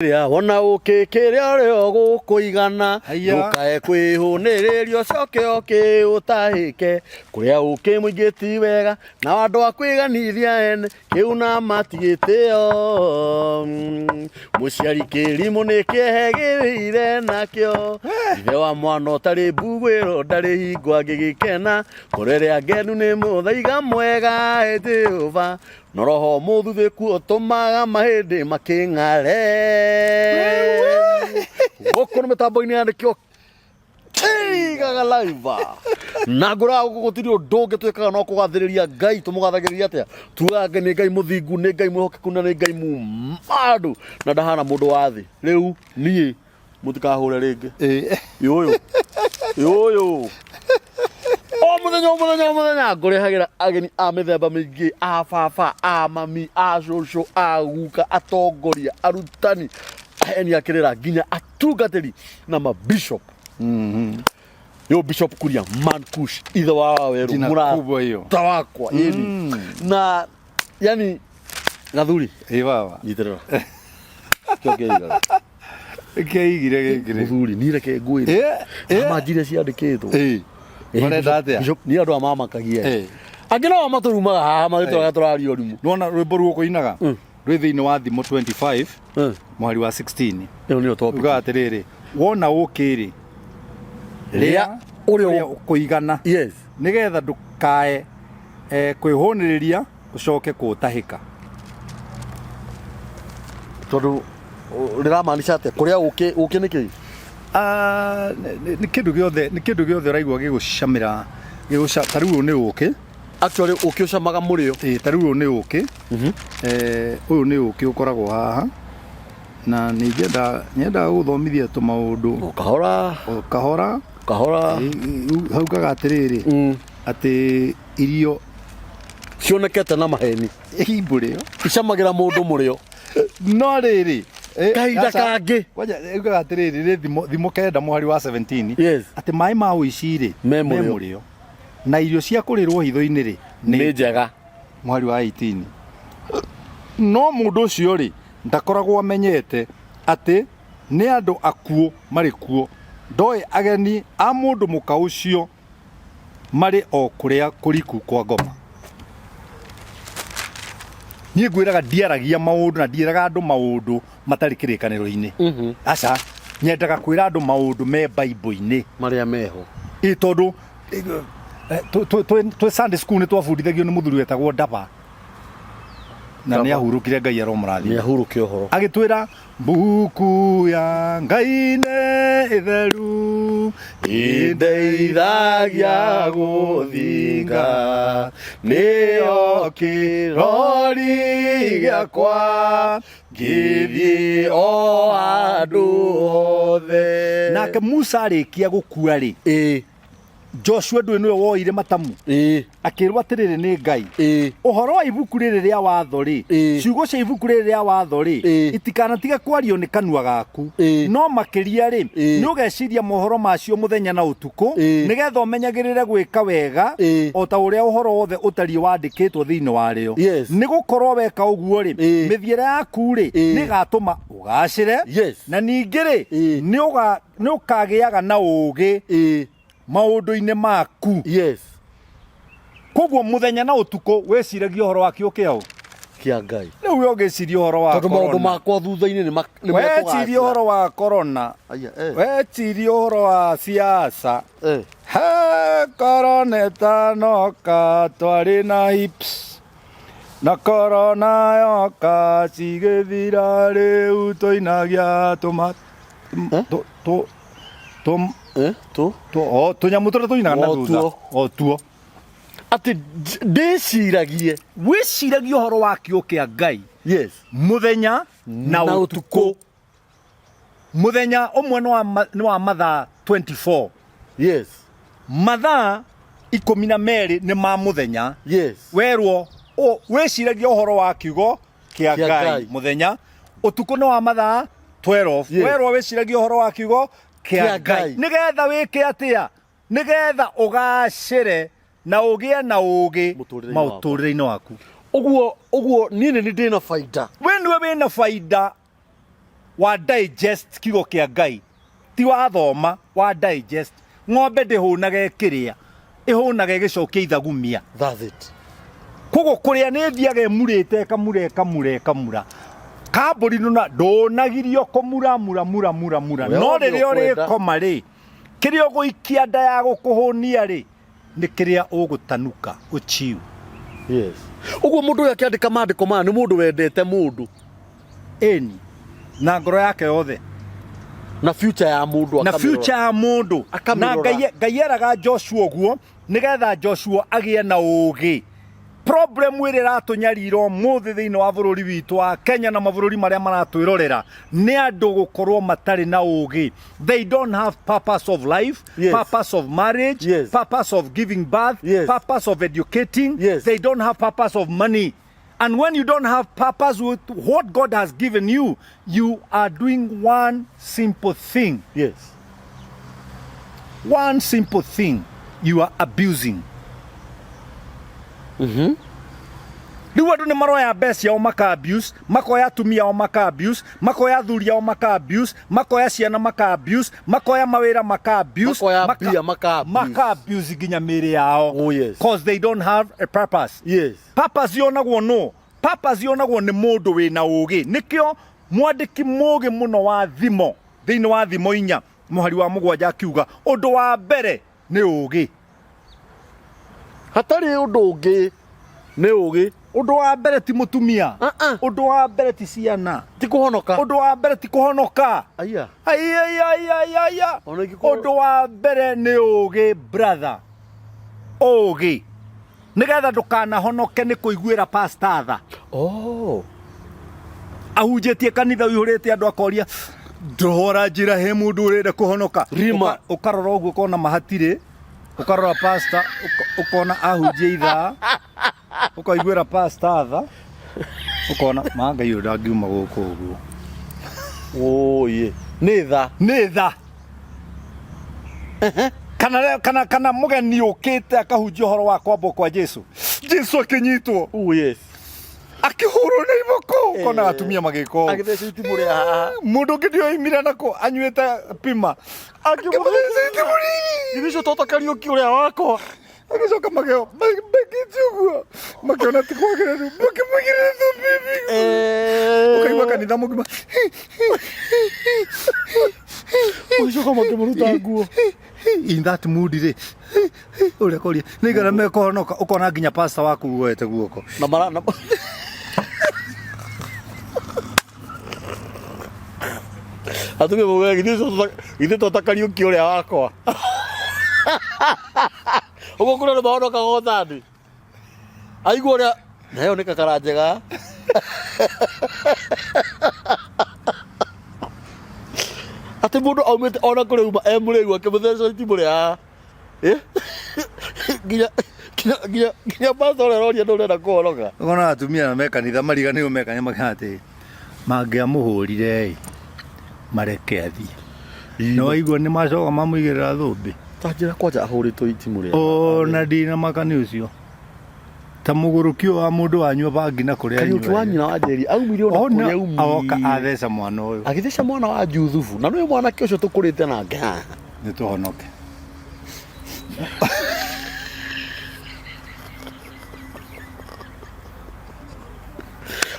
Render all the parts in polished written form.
Ya wona ukikiria rio gukuigana ndukae kwihunirio coke utahike kuria ukimuingiti wega na andu akwiganithia ene kiuna matigitio muciari kirimu nikiehegirire nakio ithe wa mwana utari mbugwiro ndari hingo angigikena kurere agenu ni muthaiga mwega Jehova no roho muthuthiku utumaga mahindi making'are Goko Mitambo-ini ya Nikio Kiigaga live na ngura gutiri undu ngitwikaga no kugathiriria Ngai tumugathagiriria atia tugaga ni Ngai muthingu ni Ngai muhokeku na ni Ngai mumadu na ndahana mundu wa thi riu nie mutikahure ringi yoyo o muthenya ngurehagira ageni a mithemba mingi a baba a mami a cucu a guka atongoria arutani aheni akirira nginya atungatiri na mabishop yo bishop Kuria man Kush ithe wa weru mura tawakwa yeni na yani gathuri baba nyiterera Kiigire gathuri ni reke ngwire amajire ciandikitwo Marenda atia bishop ni andu amama kagia angino maturumaga haha magitwa turario rimu nona rwimbo ruko inaga rwi thiini wa thimo 25 mwari wa 16 ni topic uga atiriri wona ukiri ria urio kuigana yes nigetha ndukae kwihuniriria ucoke kutahika tondu riramaanisha ate kuria uki niki ni kindu giothe raigwa gigucamira tariu ni uki actually ukiucamaga murio tariu ni uki uyu ni uki ukoragwo haha na nyenda guthomithia tu maundu kahora haugaga atiriri ati irio cionekete na maheni imburio icamagira mundu murio no riri kahinda kangi kwaja ugaga atiriri thimo kenda mwari wa 17 yes ati mai ma uiciri memurio na irio cia kurirwo hitho-ini ri ni njega mwari wa 18 no mundu ucio ri ndakoragwo amenyete ati ni andu akuo mari kuo ndoi ageni a mundu muka ucio mari o kuria kuriku kwa ngoma ni ngwiraga ndiaragia maundu na ndieraga andu maundu matari kirikaniro-ini aca nyendaga kwira andu maundu me Bible-ini maria meho tondu twe Sunday school ni twabundithagio ni muthuri wetagwo Ndaba na ni ahurukire Ngai aromurathi ni ahuruke uhoro agitwira mbuku ya Ngai ne itheru indeithagia guthinga nio kirori giakwa ngithii o andu othe nake Musa arikia gukua ri Joshua ndwe niwe woire matamu akirwa atiriri ni Ngai uhoro wa ibuku riri ria watho ri ciugo cia ibuku riri ria watho ri itikanatiga kwario ni kanua gaku no makiria ri ni ugeciria mohoro macio muthenya na utuku nigetha umenyagirire gwika wega o ta uria uhoro wothe utari wandikitwo thiini wa rio ni gukorwo weka uguo ri mithiere yaku ri ni gatuma ugacire na ningi ri ni ukagiaga na ugi maundu-ini maku koguo muthenya na utuku weciragia uhoro wa kiukeo kia Ngai riu we ugiciria uhoro wa corona maundu makwa thutha-ini ni weciria uhoro wa corona weciria uhoro wa siasa corona etanoka twari na hips na corona yoka cigithira riu tuinagia tunyamu turia tuinaga na thutha tuo ati ndiciragie wiciragia uhoro wa kiu kia Ngai muthenya na utuku muthenya umwe ni wa mathaa 24 mathaa 12 ni ma muthenya werwo wiciragia uhoro wa kiugo kia Ngai muthenya utuku ni wa mathaa 12 werwo wiciragia uhoro wa kiugo kia Ngai nigetha wike atia nigetha ugacire na ugie na ugi mauturire-ini waku uguo nini ni ndina faida we niwe wina faida wa digest kigo kia Ngai ti wa thoma wa digest ng'ombe ndihũnaga Kiria ihũnaga igicokia Athagumia. That's it. Kogo kuria nĩ thiaga murĩte kamura kamburi nuna ndonagirio kumura mura no rĩrĩa ũrĩ koma rĩ kĩrĩa ũgũikia nda ya gũkũhũnia rĩ nĩ kĩrĩa ũgũtanuka ũchiu. Yes. Uguo mundu uyu akiandika mandiko maya ni mundu wendete mundu eni na ngoro yake yothe na future ya mundu na future ya mundu na Ngai eraga Joshua guo nigetha Joshua agie na ũũgĩ. Problem ĩrĩa ĩratunyarira mũthĩ thĩinĩ wa bũrũri witũ wa Kenya na mabũrũri marĩa maratwĩrorera nĩ andũ gũkorwo matarĩ na ũũgĩ. They don't have purpose of life, yes. Purpose of marriage, yes. Purpose of giving birth, yes. Purpose of educating, yes. They don't have purpose of money. And when you don't have purpose with what God has given you, you are doing one simple thing. Yes. One simple thing. You are abusing. Riu andu ni maroya mbeca ao maka abuse, makoya atumia ao maka abuse, makoya athuri ao maka abuse, makoya ciana maka abuse, makoya mawira maka abuse, maka abuse nginya mĩĩrĩ yao. Oh yes. Because they don't have a purpose. Yes. Purpose yonagwo no. Purpose yonagwo ni mundu wina ũũgĩ. Nikio mwandiki mũũgĩ muno wa thimo thĩinĩ wa thimo 4 mũhari wa 7 akiuga ũndũ wa mbere nĩ ũũgĩ. Hatari undu ungi ni ugi. Undu wa mbere ti mutumia. Undu wa mbere ti ciana. Ti kuhonoka. Undu wa mbere ti kuhonoka. Aya. Aya. Undu wa mbere ni ugi brother. Ugi. Nigetha ndukanahonoke ni kuiguira pastor tha. Oh. Ahunjitie kanitha uyurite andu akoria ndohora njira he mundu urenda kuhonoka. Ukarora uguo kona mahatire. Ukarora pastor ukona ahunjia itha ukaiguira pastor tha ukona manga yu ndagiuma guku uguo. Oh ye nĩ tha kana mugeni ukite akahunjia horo wa kwamba kwa Jesu akinyitwo. Oh yes. Akihurwo nĩ iboko ukona atumia magiko agithece itimu ria haha mundu ngidio imira nako anyuite pima akimugithece itimu riri ibico toto Kariuki uria wako agicoka mageo magituguo makiona ti kwagereru makimugirira tu bibi ukaigua kanitha mugima ugicoka makimuruta nguo in that mood ri uria koria nigara mekohonoka ukona nginya pastor waku guoete guoko na marana atuge muwe githĩ tota Kariuki uria wakwa ugo kuna ni mahonoka gothani aigua uria nayo ni kakara njega ati mundu aumite ona kuri uma emuriu akimutheca itimu ria nginya pastor roria ndurenda kuhonoka ukona atumia na mekanitha mariganĩirwo mekanya makati mangĩamuhũrire mareke athie no aigua nĩ macoka mamũigĩrĩra thũmbĩ tanjĩra kwanja ahũrĩtwo itimu ria ona ndina makani ucio ta mũgũrũkio wa mũndũ wanyua bangi na kũrĩa Kariuki wa nyina wa Njeri aumire ona kũrĩa umire aoka atheca mwana ũyũ agĩtheca mwana wa Juthufu na nĩwe mwanake ũcio tũkũrĩte nake haha nĩ tũhonoke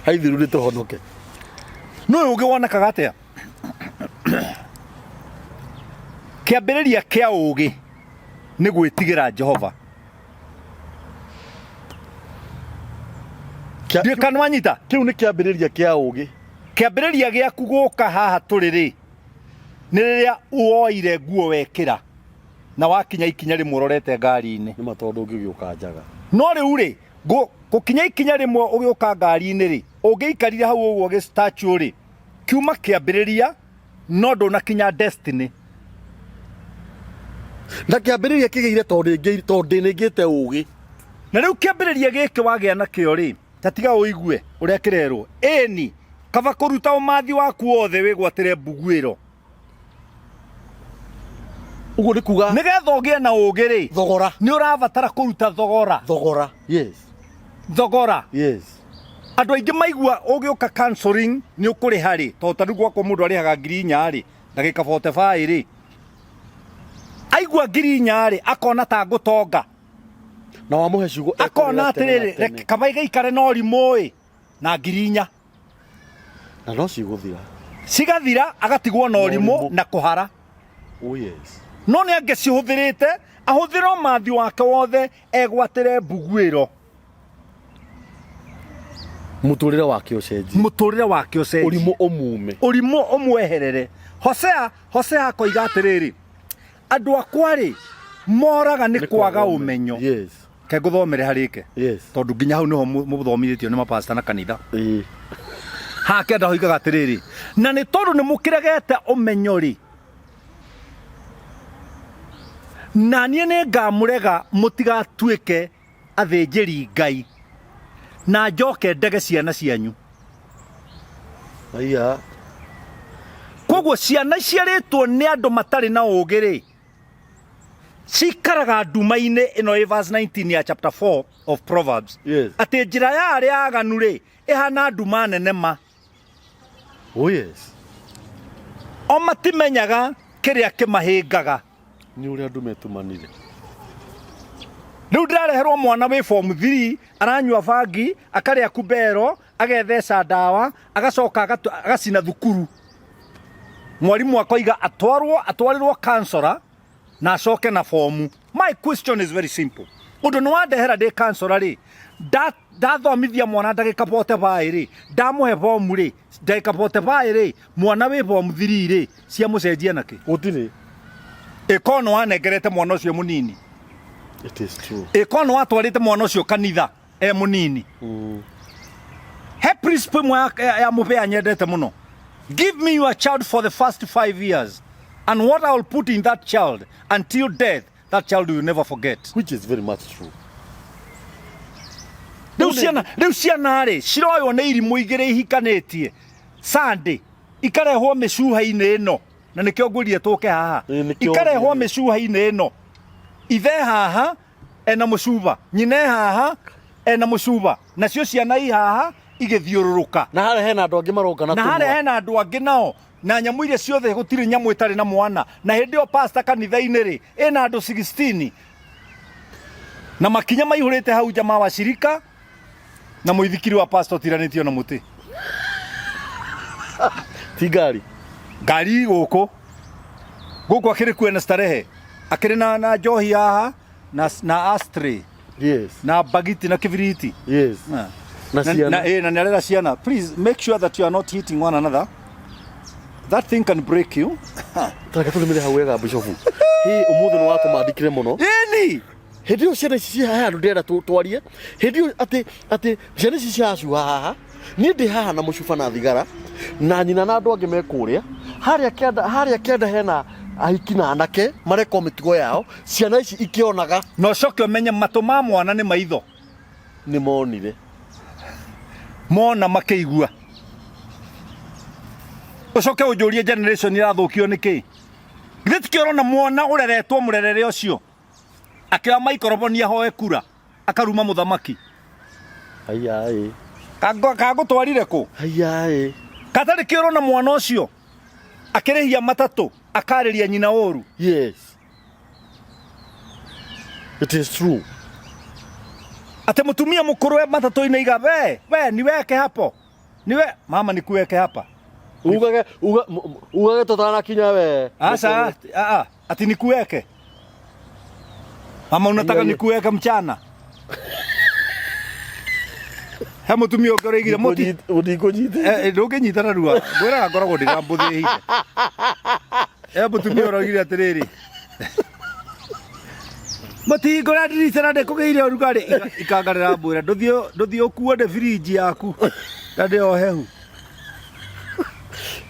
haithiru nĩ tũhonoke no ũgĩ wonekaga atĩa kĩambĩrĩria kĩa ũgĩ nĩ gwĩtigĩra Jehova. Ndikanwanyita kiu nĩ kĩambĩrĩria kĩa ũgĩ. Kĩambĩrĩria gĩaku gũka haha tũrĩ rĩ nĩ rĩrĩa uoire nguo wekĩra na wakinya ikinya rĩmwe ũrorete ngari-inĩ nĩ matondu ũngĩgĩũka njaga no rĩu rĩ gũkinya ikinya rĩmwe ũgĩũka ngari-inĩ rĩ ũngĩikarire hau ũguo gĩ statue rĩ kiuma kĩambĩrĩria no ndũnakinya destiny na kĩambĩrĩria kĩgĩire tondũ nĩngĩte ũgĩ na rĩu kĩambĩrĩria gĩkĩ wagĩa nakĩo rĩ tatiga ũigue ũrĩa kĩrerwo ĩni kaba kũruta ũmathi waku wothe wĩgwatĩre mbuguĩro uguo nĩ kuga nĩgetha ũgĩe na ũgĩ rĩ thogora nĩ ũrabatara kũruta thogora yes thogora yes Andu aingi maigua ugioka counseling ni ukuri hari to tanu gwako mundu arihaga 4,000 ri ndagika 45 ri aigua 4,000 ri akona ta ngutonga na wamuhe ciugo akona atiriri reke kabaiga ikare no rimoi na 4,000 na no ciguthira cigathira agatigwo no rimo na kuhara. Oh yes. No ni angicihuthirite ahuthiro mathi wake wothe egwatire mbuguiro muturire wake ucenji urimo omweherere. Hosea koiga atiriri andu akwa ri moraga ni kwaga umenyo. Yes. Ke nguthomere harike. Yes. Tondu nginya hau niho muthomithitio ni mapasta na kanitha. Hake ndahoigaga atiriri na ni tondu ni mukiregete umenyo ri na nie ne ngamurega mutigatuike athinjiri Ngai na njoke ndege ciana cianyu. Aya koguo ciana ciaritwo ni andu matari na ugiri cikaraga nduma-ini ino verse 19 ya chapter 4 of Proverbs. Yes. Ati njira ya aria aganu ri ihana nduma nene ma. Oh yes. O matimenyaga kiria kimahingaga ni uria andu metumanire. Riu ndirareherwo mwana wi form 3 aranyua bangi akaria kumbero agetheca ndawa agacoka agacina thukuru. Mwarimu akoiga atwarirwo counselor na acoke na form. My question is very simple. Undu ni wandehera ndi counselor ri ndathomithia mwana ndagika 45 ri ndamuhe form ri ndagika 45 ri mwana wi form 3 ri cia mucenjia naki Gutiri ikono wanengerete mwana ucio munini. It is true. Ikono watwarite mwana ucio kanitha munini. He principle ya mupea nyendete muno. Give me your child for the first 5 years and what I will put in that child until death, that child will never forget. Which is very much true. Riu ciana ri ciroywo ni irimu igiri ihikanitie Sunday ikarehwo micuha-ini ino na nikio ngurie tuke haha ikarehwo micuha-ini ino ithe haha ena mucuba nyine haha ena mucuba nacio ciana i haha igithiururuka na hare hena andu angi maroka na hena andu angi nao na nyamu iria ciothe gutiri nyamu itari na mwana na hindi o pastor kanitha-ini ri ena andu 16 na makinya maihurite hau jamaa wa shirika na muithikiri wa pastor tiranitio na muti ti ngari guku akiri kwena starehe akiri na njohi haha na ashtray. Yes. Na bagiti na kibiriti. Yes. Na ciana. Na narera ciana. Please make sure that you are not hitting one another. That thing can break you. Taka tulimire hau wega bishofu. Hii umuthu ni watu maandikire muno. Eni. Hindi yo ciana ici haha ndenda twarie. Hindi yo ati ciana ici ciacu haha. Ni ndi haha na mucuba na thigara na nyina na andu angi mekuria. Haria kenda hena ahiki na anake mareko mitugo yao ciana ici ikionaga no coke umenye matu ma mwana ni maitho ni monire mona makeigua ucoke ujurie generation irathukio niki githiti kiorona mwana ureretwo murerere ucio akira microphone ahoe kura akaruma muthamaki ayai kago twarire ku ayai katari kiorona mwana ucio akirehia matatu akariria nyina oru. Yes, it is true. Ate mutumia mukuru we matatu ina iga we niweke hapo niwe mama nikuweke hapa ugage totana kinya we asa ati nikuweke mama unataka nikuweke mchana he mutumia ukoregire moti udikonyite ndunginyitana rua ngwira ngoragwo ndirambuthihite he mutumia urogire atiriri moti ngora ndiritana ndikugeire urugari ikangarira mbwira nduthio kuone fridge yaku na ndio hehu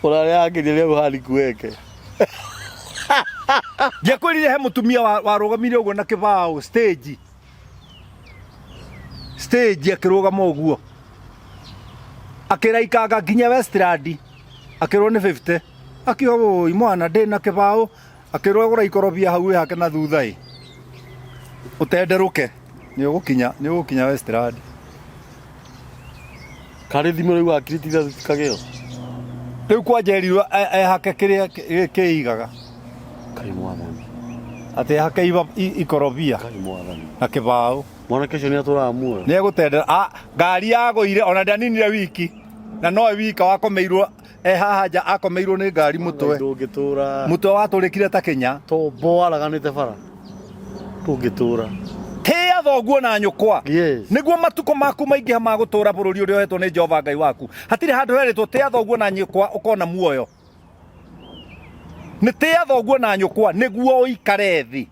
urare angiria guhari kuweke ngekwirire he mutumia warugamire uguo na kibao stage akirugama uguo akiraikanga nginya Westland akirwo ni 50 akiwa imwana ndina kibao akirwo gura ikorobia hau hake na thutha utenderuke ni ugukinya Westland Karĩ thimo rĩu akiriti kageo. Rĩu kwanjerirwo ehake Kiria Kiigaga. Kai mwathani. Ati hake ikorobia. Kai mwathani. Na kĩbaũ. Mwanake ũcio nĩatũraga muoyo. Nĩegũtendera ngari yagũire ona ndaninire wiki. Na no wika wakomeirwo haha nja akomeirwo nĩ ngari mũtwe. Ndũngĩtũra. Mũtwe watũrĩkire ta Kenya. Tombo waraganĩte bara. Ndũngĩtũra. Tĩa thoguo na nyũkwa. Yes. Nĩguo matukũ maku maingĩha ma gũtũra bũrũri ũrĩa ũhetwo nĩ Jehova Ngai waku. Hatirĩ handũ herĩtwo tĩa thoguo na nyũkwa ũkona muoyo. Nĩ tĩa thoguo na nyũkwa nĩguo ũikare thĩ.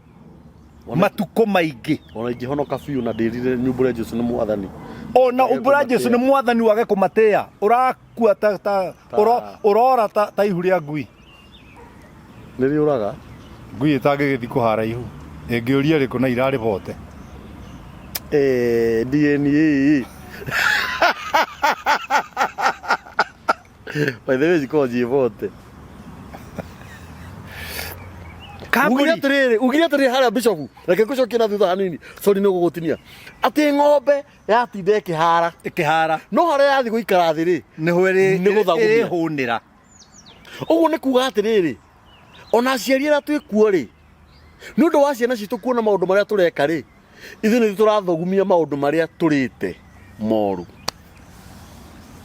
Matukũ maingĩ. Ona ingĩhonoka biũ na ndĩrire nyumbũre Jesũ nĩ mwathani. Ona umbũra Jesũ nĩ mwathani wage kũmatĩa. Ũrakua ũrora ta ihu rĩa ngui. Nĩrĩũraga. Ngui ĩtangĩgĩthiĩ kũhara ihu. Ĩngĩũria rĩkũ na irarĩ bote. DNA. By the way, zikoje vote. Ugiria tiri haria bishop. Reke gucokia na thutha hanini. Sorry no gugutinia. Ati ng'ombe yatinde ikihara. No haria yathi guikara thi ri. Niho iri hunira. Uguo ni kuga atiriri. Ona aciari ara twikuo ri. Ni undu wa ciana citu kuona maundu maria tureka ri. Ithu ni turathogumia maundu maria turite moru.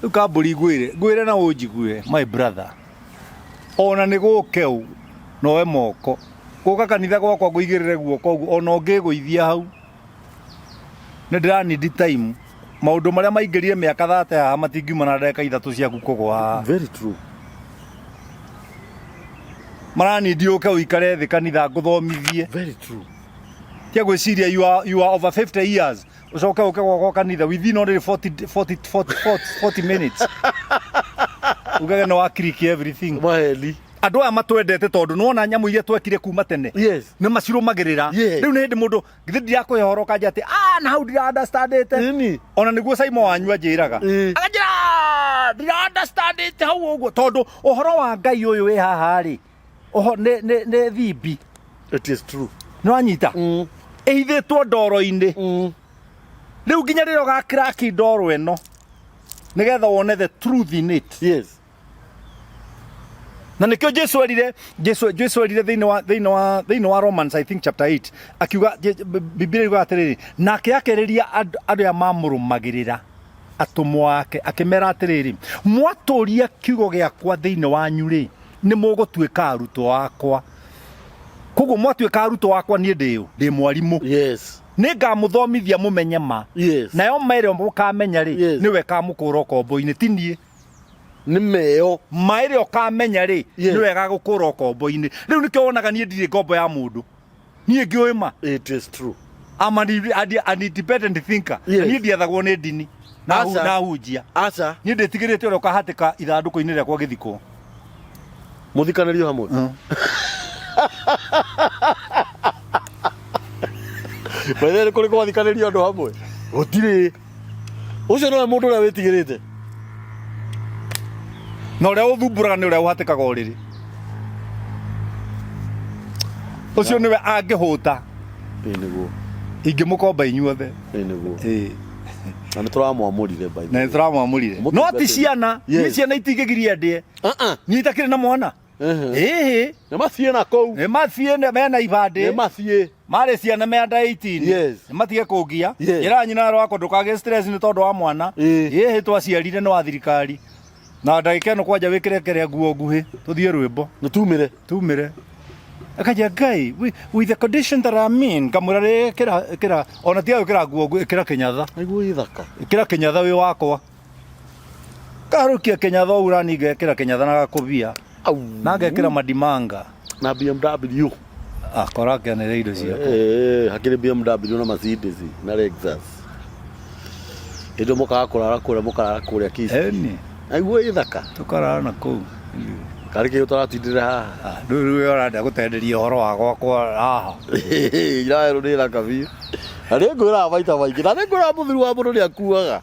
Ukamburi gwire na unjigue my brother. Ona ni gukeu nowe moko. Guka kanitha gwakwa nguigirire guoko uguo ona ngiguithia hau. Ni ndĩranidi time. Maundu maria maingĩrire mĩaka 30 haha matingiuma na ndeka 3 ciaku kũgwa. Very true. Maranidi uke uikare thĩ kanitha nguthomithie. Very true. Tia gwĩciria you are over 50 years. Ucoke uke gwakwa kanitha within only 40 minutes. Ugage no click everything. Maheli. Andũ aya matwendete tondu nona nyamu iria twekire kuma tene. Yes. Nĩ macirũmagĩrĩra. Rĩu nĩ hĩndĩ mũndũ githĩ ndirakũhoro kanja ati na how did I understand it? Nini? Ona nĩguo Simon wanyu anjĩraga. Akanjĩra did I understand it hau ũguo tondu ũhoro wa Ngai ũyũ wĩ haha rĩ. Oho nĩ thimbi. It is true. No anyita. Eithĩtwo ndoro-inĩ. Rĩu nginya rĩrĩa ũgakiraki ndoro ĩno nĩgetha wone the truth in it. Yes. Na nikio Jesu erire thĩinĩ wa Romans I think chapter 8 akiuga Biblia yuga atiriri nake akereria andũ a mamũrũmagĩrĩra atũmwo ake akimera atiriri mwatũria kiugo gĩakwa thĩinĩ wanyu rĩ nĩ mũgũtuĩka arutwo akwa koguo mwatuĩka arutwo akwa niĩ ndĩ mwarimũ. Yes. Nĩngamũthomithia mũmenye ma. Yes. Nayo maĩrĩ mũkamenya rĩ nĩwe kamũkũra ũkombo-inĩ ti niĩ. Nĩ meo maĩrĩ ũkamenya rĩ nĩwe gagũkũra ũkombo-inĩ. Rĩu nĩkĩo wonaga niĩ ndirĩ ngombo ya mũndũ. Niĩ ngĩũĩ ma. It is true. I'm an independent thinker. Niĩ ndiathagwo nĩ ndini na hunjia. Aca. Niĩ ndĩtigĩrĩte ũrĩa ũkahatĩka ithandũkũ-inĩ rĩakwa gĩthiko. Mũthikanĩrio hamwe. Baithe kũrĩ gwathikanirio andũ hamwe gũtirĩ ũcio no mũndũ ũrĩa wĩtigĩrĩte na ũrĩa ũthumbũraga nĩ ũrĩa ũhatĩkaga ũrĩrĩ ũcio nĩwe angĩhũta nĩguo ingĩmũkomba inyuothe nĩguo na nĩtũramwamũrire baithe na nĩtũramwamũrire no ti ciana nĩ ciana itingĩgiria ndĩe niĩ itakĩrĩ na mwana nĩmathiĩ na kũu nĩmathiĩ mena ibandĩ nĩmathiĩ marĩ ciana me under 18 nĩmatige kũngia njĩra nyina rwakwa ndũkagĩe stress nĩ tondũ wa mwana ĩhĩ twaciarire nĩ wa thirikari na ndagĩka ĩno kwanja wĩkĩre kĩrĩa nguo nguhĩ tũthiĩ rwĩmbo tumĩre akajia Ngai with the condition that I'm in kamũra kĩra ona tiga wĩkĩra nguo ĩkĩra kĩnyatha nĩguo ithaka ĩkĩra kĩnyatha wĩ wakwa karukia kĩnyatha ũrani ngekĩra kĩnyatha na gakũbia na ngekĩra madimanga na BMW korake nĩ indo ciakwa hakĩrĩ BMW na Mercedes na Lexus indo mũkaga kũrara kũrĩa kisi aiguo ithaka tũkarara na kũu karĩ kĩo tũratindĩra haha rĩu ũrenda gũtenderia ũhoro wa gwakwa haha iraero nĩ ithaka biũ na nĩ ngwĩraga maita maingĩ na nĩ ngwĩraga mũthuri wa mũndũ nĩ akuaga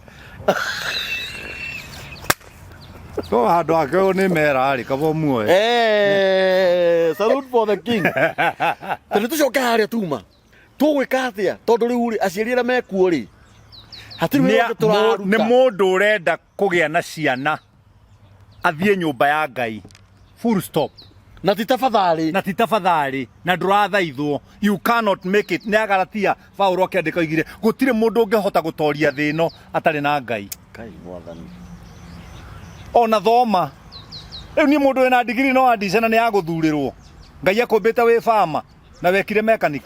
so handũ hake nĩ mera rĩ kabo muoyo salute for the king tondũ tũcoke harĩa tuma tũgwĩka atĩa tondũ rĩu rĩ aciari arĩa mekuo rĩ nĩ mũndũ ũrenda kũgĩa na ciana athiĩ nyũmba ya Ngai, full stop. Na ti tafadhali na ndũrathaithwo. You cannot make it. Nĩ agaratia Paulo akĩandĩka oigire gũtirĩ mũndũ ũngĩhota gũtooria thĩ ĩno atarĩ na Ngai. Mwathani. Ona thoma rĩu nĩ mũndũ wĩna degree no andicana nĩ agũthurĩrwo. Ngai akũmbĩte wĩ farmer na wekire mechanic.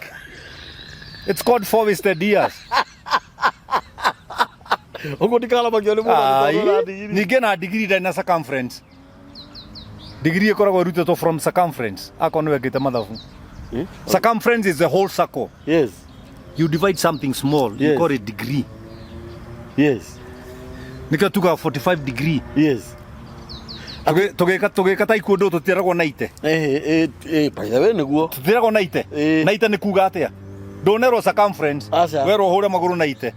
It's called for wasted years. Ugo ndikaramagio nĩ mũndũ ningĩ na degree ndari na circumference. Degree ĩkoragwo ĩrutĩtwo from circumference. Akorwo nĩ wekĩte mathabu. Circumference is the whole circle. Yes. You divide something small, yes. You call it degree. Yes. Nikio tuga 45 degree. Yes. Tũgĩka ta ikuũ tũtiragwo 90. By the way nĩguo. Tũtiragwo 90. 90 nĩ kuga atĩa? Ndũnerwo circumference. Werwo hũre magũrũ 90.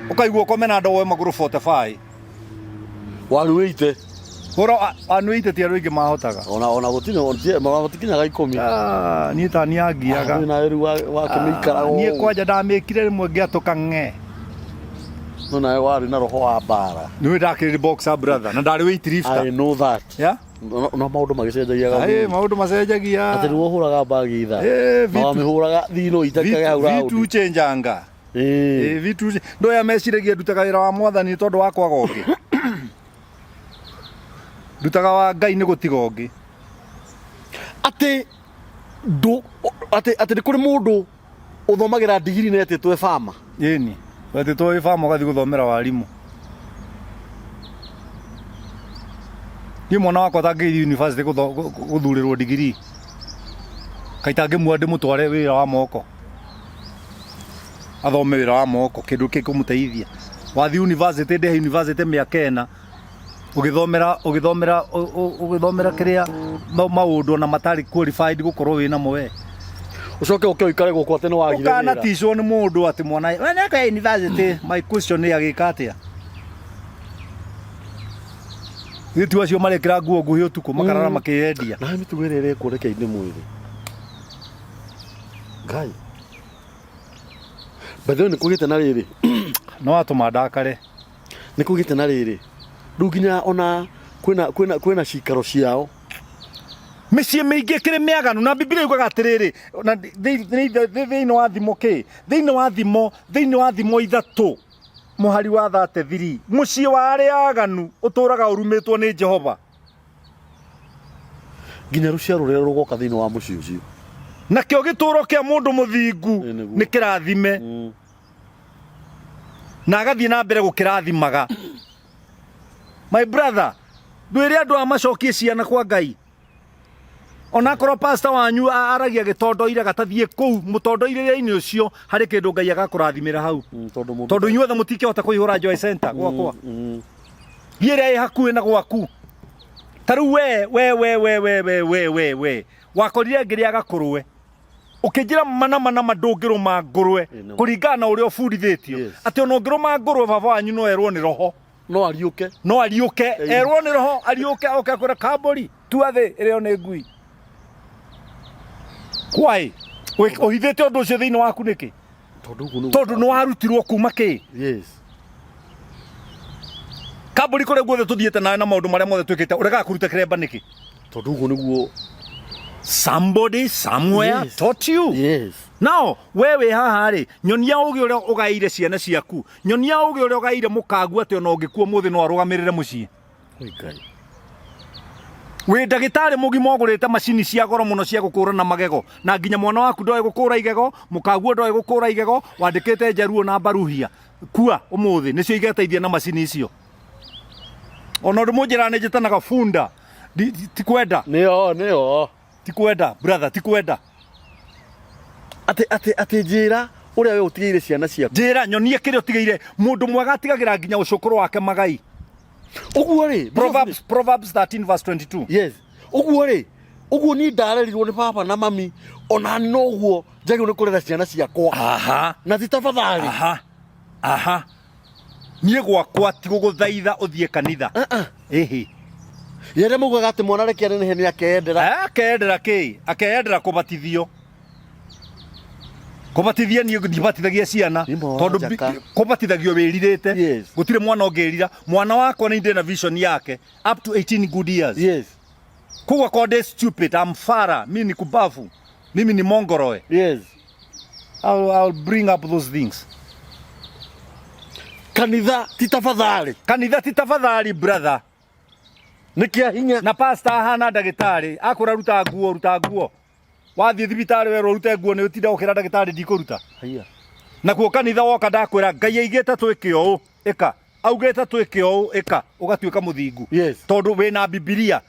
Ũkaigua ũkomena ndoe magũrũ 45. Waruĩte. Hũra anuĩte ti arũingĩ mahotaga. Ona gũtikinyaga 10. Niĩ ta nĩangiaga. Na weru wakĩmĩikaraga. Niĩ kwanja ndamĩkire rĩmwe ngĩatũka ng'e. No nawe warĩ na roho wa mbara. Nĩ ndakĩrĩ boxer brother na ndarĩ weightlifter. I know that. Yeah? No maũndũ magĩcenjagia gathĩ. Maũndũ macenjagia. Atĩ nĩguo ũhũraga mbagi itha. Na wamĩhũraga thino itakaga hau raũndi. Vitu chenjanga. Vitu ndoya meciragia ndutaga wĩra wa Mwathani tondũ wa kwaga ũngĩ. Ndutaga wa Ngai nĩ gũtiga ũngĩ. Atĩ nĩ kũrĩ mũndũ ũthomagĩra degree na etĩtwo farmer. Ĩni. Wetĩtwo wĩ farmer ũgathiĩ gũthomera warimũ. Niĩ mwana wakwa tangĩthiĩ university gũthurĩrwo degree. Kaita ngĩmua ndĩmũtware wĩra wa moko. Athome wĩra wa moko kĩndũ kĩngĩ kũmũteithia. Wathiĩ university ndĩhe university mĩaka 4 ũgĩthomera kĩrĩa maũndũ na matarĩ qualified gũkorwo wĩ namo we. Ucoke ũikare gũkũ atĩ nĩ wagire wĩra. Ũkanatishwo nĩ mũndũ atĩ mwana we nĩeka university. My question nĩ agĩka atĩa? Itu acio marekĩra nguo nguhĩ ũtukũ makarara makĩendia. Na mĩtugo ĩrĩa ĩkũrekeine mwĩrĩ. Ngai. Bethe nĩ kũgĩte na rĩrĩ. No atũma ndakare. Nĩ kũgĩte na rĩrĩ. Rĩu nginya ona kwĩna cikaro ciao. Mĩciĩ mĩingĩ kĩrĩ mĩaganu na Biblia yugaga atĩrĩrĩ na thĩinĩ wa thimo kĩ? Thĩinĩ wa thimo ithatũ mũhari wa 33 mũciĩ wa arĩa aganu ũtũraga ũrumĩtwo nĩ Jehova. Nginya rũciaro rũrĩa rũgoka thĩinĩ wa mũciĩ ũcio. Nakĩo gĩtũũro kĩa mũndũ mũthingu nĩ kĩrathime. Na agathiĩ na mbere gũkĩrathimaga. My brother, ndwĩre andũ a macokie ciana kwa Ngai. Ona korwo pastor wanyu aragia gĩtondoire gatathiĩ kũu mũtondoire-inĩ ũcio harĩ kĩndũ Ngai agakũrathimĩra hau. Tondũ inyuothe mũtingĩhota kũihũra Joy Center gwakwa. Gĩrĩa ĩ hakuhĩ na gwaku. Ta rĩu we wakorire ngĩrĩaga kũrũwe. Ũkĩnjĩra mana ndũngĩrũma ngũrũwe kũringana na ũrĩa ũbundithĩtio. Atĩ ona ũngĩrũma ngũrũwe baba wanyu no erwo nĩ roho. No ariũke. Erwo nĩ roho ariũke oke kũra kambũri tua thĩ ĩrĩo nĩ ngui. Why? Ũhithĩte ũndũ ũcio thĩinĩ waku nĩkĩ? Tondũ nĩ warutirwo kuma kĩ? Yes. Kambũri kũrĩa guothe tũthiĩte nawe na maũndũ marĩa mothe twĩkĩte ũregaga kũruta kĩremba nĩkĩ? Tondũ ũguo nĩguo somebody somewhere taught you. Yes. Now, wewe haha rĩ, nyonia ũgĩ ũrĩa ũgaĩire ciana ciaku. Nyonia ũgĩ ũrĩa ũgaĩire mũkangu atĩ ona ũngĩkua mũthĩ no arũgamĩrĩre mũciĩ. Ngai. Wĩ ndagĩtarĩ mũgima ũgũrĩte macini cia goro mũno cia gũkũrana magego na nginya mwana waku ndoĩ gũkũra igego, mũkangu ndoĩ gũkũra igego, wandĩkĩte njaruo na baruhia. Kua ũmũthĩ nĩcio igeteithia na macini icio. Ona ũndũ mũnjĩra nĩ njĩtanaga funda. Ti kwenda. Nĩyo. Ti kwenda, brother, ti kwenda. Atĩ njĩra ũrĩa we ũtigĩire ciana ciaku. Njĩra nyonie kĩrĩa ũtigĩire mũndũ mwega atigagĩra nginya ũcũkũrũ wake magai. Ũguo rĩ, Proverbs 13:22. Yes. Ũguo rĩ, ũguo ni ndarerirwo nĩ baba na mami ona no ũguo njagĩrĩirwo nĩ kũrera ciana ciakwa. Aha. Na ti tafadhali. Aha. Niĩ gwakwa ti gũgũthaitha ũthiĩ kanitha. Ĩhĩ. Yere mugaga atĩ mwana reke nĩ akendera. Akendera kĩ? Akendera kũbatithio. Kubatithia ni ndibatithagia ciana tondu kubatithagio wiririte gutire mwana ongerira mwana wakwa ni ndina vision yake up to 18 good years kuwa kode stupid I'm fara mimi ni kubavu mimi ni mongoroe I'll bring up those things. Kanitha titafadhali brother nikia hinya na pastor hana ndagitari akura ruta nguo wathie thibitari we rute nguo ni utinda ukira ndagitari ndikuruta haya na kuo kanitha woka ndakwira Ngai aigite twike uu ika augite twike uu ika ugatuika muthingu tondu we na Biblia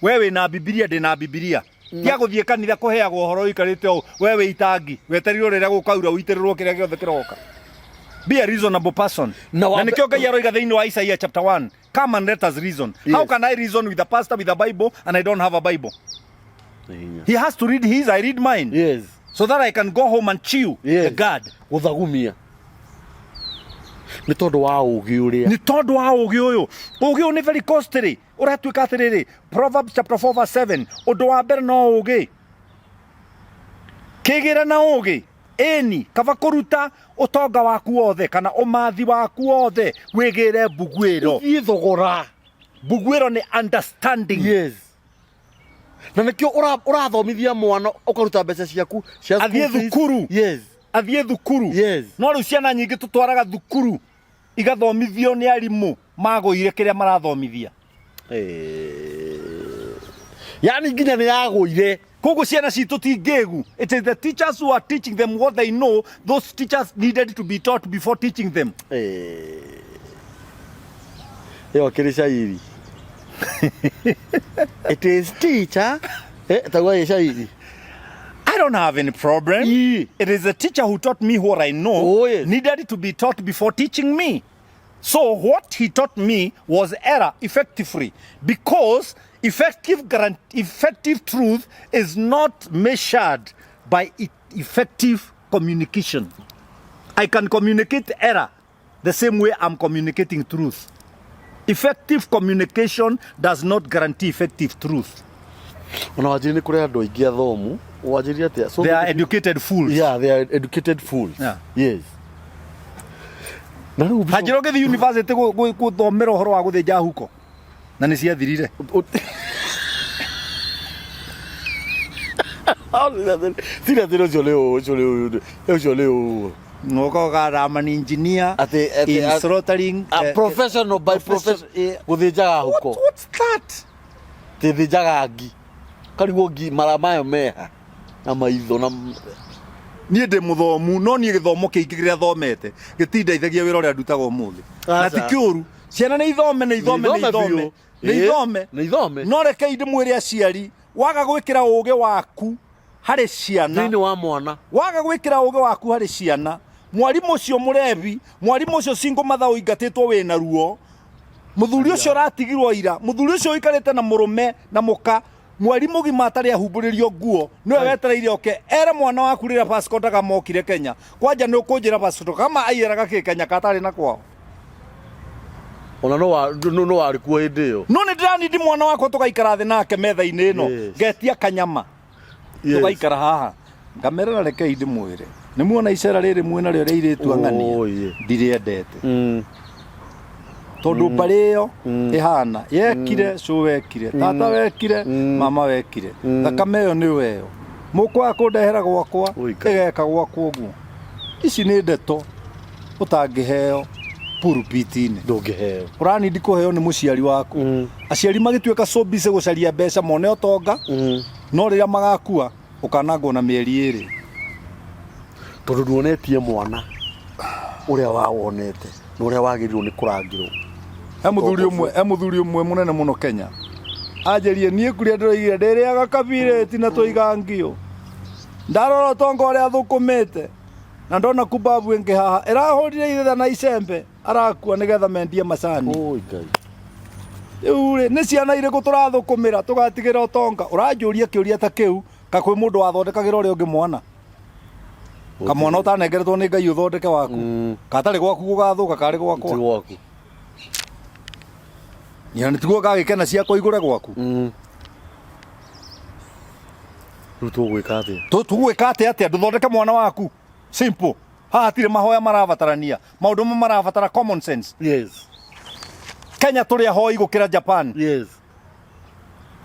wewe na Biblia ndina Biblia tia guthie kanitha kuheagwo uhoro ikarite uu wewe itangi weterirwo rira gukaura uitirirwo kiria giothe kiroka. Be a reasonable person. Na nikio Ngai aroiga thiini wa Isaiah chapter 1. Come and let us reason. How can I reason with a pastor with a Bible and I don't have a Bible? He has to read his, I read mine. So that I can go home and chew the God. Athagumagia. Ni tondu wa ugi uria. Ni tondu wa ugi uyu. Ugi uyu ni very costly. Uratuika atiriri. Proverbs chapter 4 verse 7. Undu wa mbere no ugi. Kigira na ugi. Eni kava kuruta utonga waku wothe kana umathi waku wothe wigire bugwiro ithogora bugwiro ni understanding na nikio urathomithia mwana ukaruta mbeca ciaku cia athie thukuru athie thukuru no riu ciana nyingi tutwaraga thukuru igathomithio ni arimu magoire kiria marathomithia yani nginya ni yagoire kogo ciana citu tingegu. It is the teachers who are teaching them what they know. Those teachers needed to be taught before teaching them. Yo kirishairi. It is teacher. Tagwa shairi. I don't have any problem. It is the teacher who taught me what I know. Needed to be taught before teaching me. So what he taught me was error effectively because effective truth is not measured by effective communication. I can communicate error the same way I'm communicating truth. Effective communication does not guarantee effective truth. They are educated fools. Yeah, they are educated fools. Yes. Hajiroge the university go thomera uhoro wa guthinja huko na ni ciathirire Tira leo no ga raman engineer in slaughtering a professional by profession guthinja huko. What's that? Tithinjaga ngi karigo ngi maramayo meha na maitho na nie ndi muthomu no nie githomo kiingi kiria thomete gitindeithagia wira uria ndutaga umuthi na ti kiuru ciana ni ithome no reke ndimwire aciari waga gwikira uge waku hari ciana thini wa mwana waga gwikira uge waku hari ciana mwarimu ucio murebi mwarimu ucio single mother uingatitwo wina ruo muthuri ucio ratigirwo ira muthuri ucio ikarite na murume na muka mwarimu gima atari ahumburirio nguo niwe wetereire oke era mwana waku rira passport akamokire Kenya kwanja ni ukunjira passport kama ayeraga Kenya katari na kwao ona no wari kuo hindio no ni ndani ndi mwana wako tugaikara thi nake metha-ini ino getia kanyama tugaikara haha ngamerera reke ndi mwire ni muona icera riri mwina rio riiritu ang'ania ndiriendete tondu mbari iyo ihana yekire so wekire tata wekire mama wekire thakame iyo ni weyo mukwa kundehera gwakwa igeka gwakwa uguo ici ni ndeto utangiheo pulpitini ndungiheo urani ndikuheo ni muciari waku aciari magituika so busy gucaria mbeca mone utonga no riria magakua ukanangwo na mieri iri tondu nduonetie mwana uria wawonete no uria wagirirwo ni kurangirwo muthuri umwe munene muno Kenya ajerie nie kuria ndiroigire ndiriaga kabireti na tuigangio ndarora tonga uria thukumite na ndona kubabu ingi haha irahurire ithe na icembe arakua nigetha mendie macani ure ni ciana iriku turathukumira tugatigira utonga uranjuria kiuria ta kiu kakwi mundu wathondekagira uria ungi mwana kamwana utanengeretwo ni Ngai uthondeke waku katari gwaku gugathuka kari gwakwa yani tiguo gagikena ciako igure gwaku riu tugwika atia tugwika atia nduthondeke mwana waku Simple. Hatire mahoya marabatarania. Maundu marabatara common sense. Yes. Kenya turi ahoi gukira Japan. Yes.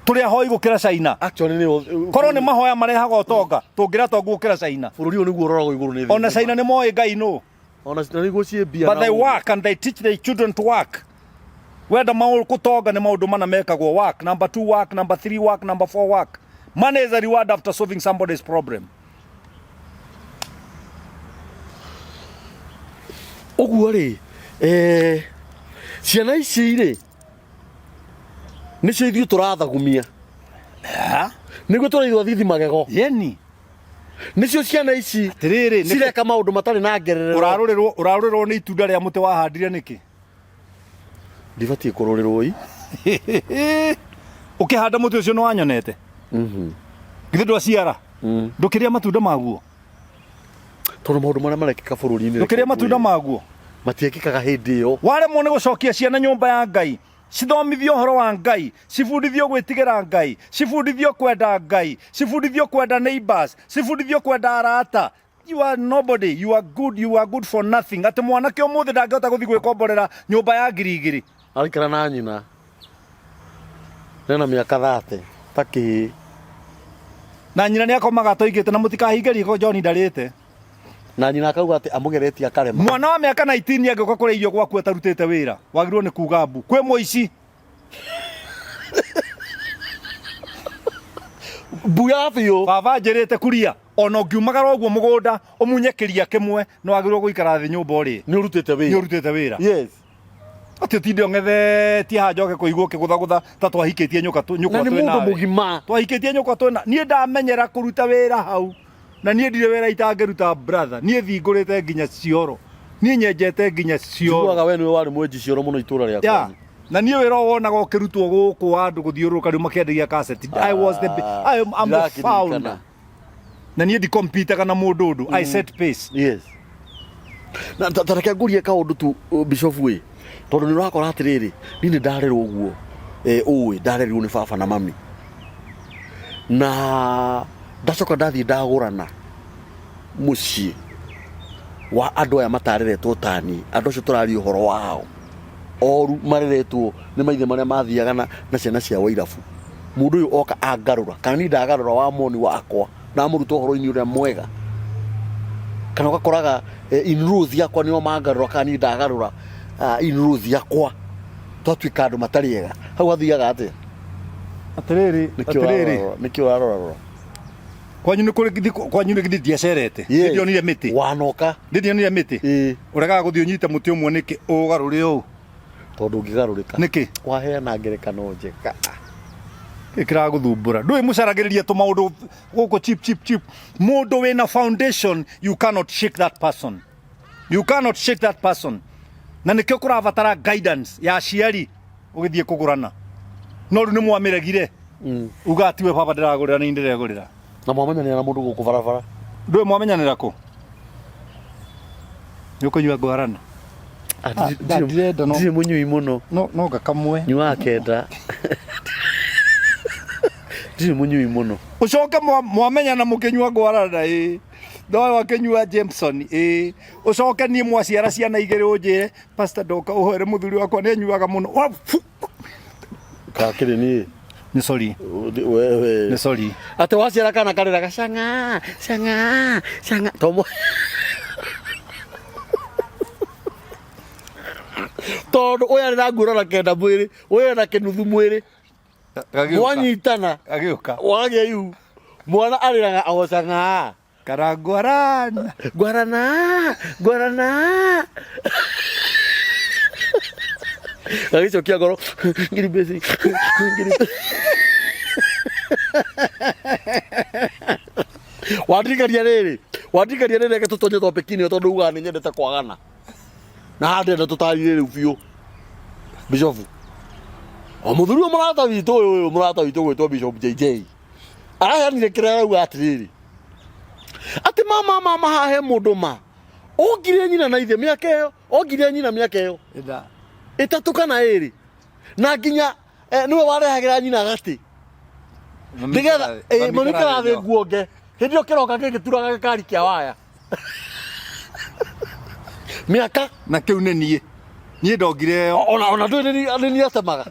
Turi ahoi gukira China. Actually ni korwo ni mahoya marehaga utonga tungira tongu gukira China. Bururi uyu niguo roragwo iguru ni. Ona China ni moi ngai no. Ona China niguo ciebia. But they work and they teach their children to work. Whether maul kutonga ni maundu mana mekagwo work. Number 2 work, number 3 work, number 4 work. Money is a reward after solving somebody's problem. Oguo ri ciana ici ri nicio ithuĩ tũrathagumia nĩguo tũraigua thithi magego Yeni nicio ciana ici tiriri cireka maũndũ matarĩ na ngererero urarũrĩrwo nĩ itunda rĩa mũtĩ wahandire nĩkĩ ndibatiĩ kũrũrĩrwo ukihanda mũtĩ ũcio nĩ wanyonete githĩ ndwaciara ndũkĩrĩa matunda maguo tondũ maũndũ marĩa marekĩka bũrũri-inĩ ndũkĩrĩa matunda maguo matiekĩkaga hĩndĩ ĩyo waremwo nĩ gũcokia ciana nyũmba ya Ngai cithomithio ũhoro wa Ngai cibundithio gwĩtigĩra Ngai cibundithio kwenda Ngai cibundithio kwenda neighbors cibundithio kwenda arata. You are nobody, you are good for nothing. Ati mwanake ũmũthĩ ndangĩhota gũthiĩ gwĩkomborera nyũmba ya ngiri araikara na nyina nena mĩaka 30 takĩ na nyina nĩ akomaga toigĩte na mũtikahinge riko John ndarĩte na nyina akauga atĩ amũgeretie akarema mwana wa mĩaka 19 angĩũka kũrĩa irio gwaku atarutĩte wĩra wagĩrĩirwo nĩ kuga mbu kwĩ mũici mbuya biũ baba njĩrĩte Kuria ona ũngiumagara ũguo mũgũnda ũmunye kĩria kĩmwe nĩ wagĩrĩirwo gũikara thĩ nyũmba ũrĩ nĩ ũrutĩte wĩra yes ati tinde ongethetie ha njoke kũigwo kĩgũthagũtha ta twahikĩtie nyũka na nĩ mũndũ mũgima twahikĩtie nyũka twĩna niĩ ndamenyera kũruta wĩra hau na niĩ ndire wĩra itangĩruta brother niĩ thingũrĩte nginya cioro niĩ nyenjete nginya cioro tuaga we nĩwe warĩ mwenji cioro mũno itũra rĩakwa na niĩ wĩra wonaga ũkĩrutwo gũkũ andũ gũthiũrũrũka rĩu makĩendagia cassette I'm the founder na niĩ ndikompitaga na mũndũ ũndũ I set pace yes na tareke ngũrie kaũndũ tu Bishop ĩ tondũ nĩ ũrakora atĩrĩrĩ niĩ nĩ ndarerwo ũguo ndarerwo nĩ baba na mami na ndacoka ndathiĩ ndagũrana mũciĩ wa andũ aya matareretwo tani andũ acio tũraria ũhoro wao oru mareretwo nĩ maithe marĩa mathiaga na ciana cia Wairabu mũndũ ũyũ oka angarũra kana niĩ ndagarũra wa moni wakwa na mũruta ũhoro-inĩ ũrĩa mwega kana ũgakoraga in-laws yakwa nĩo mangarũra kana niĩ ndagarũra in-laws yakwa twatuĩka andũ matarĩ ega hau athiaga atĩa atĩrĩrĩ nĩkĩo ũrarora kwanyu nĩ githĩ ndiacerete ndionire mĩtĩ wanoka ndionire mĩtĩ ũregaga gũthiĩ ũnyite mũtĩ ũmwe nĩkĩ ũgarũre ũũ tondũ ũngĩgarũrĩka nĩkĩ waheana ngerekano njega gĩkĩragũthumbũra ndũĩ mũcaragĩrĩria tũmaũndũ gũkũ chip mũndũ wĩna foundation you cannot shake that person na nĩkĩo kũrabatara guidance ya aciari ũgĩthiĩ kũgũrana no rĩu nĩ mwamĩregire uga atiwe baba ndĩragũrĩra nĩ ndĩregũrĩra na mwamenyanĩra na mũndũ gũkũ barabara ndũĩ mwamenyanĩra kũ nĩ ũkũnyua ngwarana ndirĩ mũnyui mũno no gakamwe nyuaga kenda ndirĩ mũnyui mũno ũcoke mwamenyana mũkĩnyua ngwarana no wakĩnyua Jameson ũcoke niĩ mwaciara ciana igĩrĩ ũnjĩre pastor ndoka ũhoere mũthuri wakwa nĩ anyuaga mũno kakĩrĩ niĩ nĩ sorry nĩ sorry atĩ waciara kana karĩraga canga tomo tondũ ũyũ arĩ na nguoro na kenda mwĩrĩ ũyũ na kĩnuthu mwĩrĩ mwanyitana agĩũka wagĩa ihu mwana arĩraga agocanga kara ngwarana gagĩcokia ngoro ngiri mbeci wandirikania rĩrĩ reke tũtonye topic-inĩ tondũ ugaga nĩ nyendete kwagana na ndenda tũtarire rĩu biũ Bishop o mũthuri mũrata witũ gwĩtwo Bishop JJ araheanire kĩrĩa arauga atĩrĩrĩ atĩ mama hahe mũndũ ma ongire nyina na ithe mĩaka ĩyo ongire nyina mĩaka ĩyo ĩtatũ kana ĩrĩ na nginya nĩwe warehagĩra nyina gatĩ nĩgetha mami karathĩ nguonge hĩndĩ ĩyo kĩroka gĩgĩturaga gĩkari kĩa waya Miaka na kiu nĩ niĩ ndongire yo ona ndũ nĩ atemaga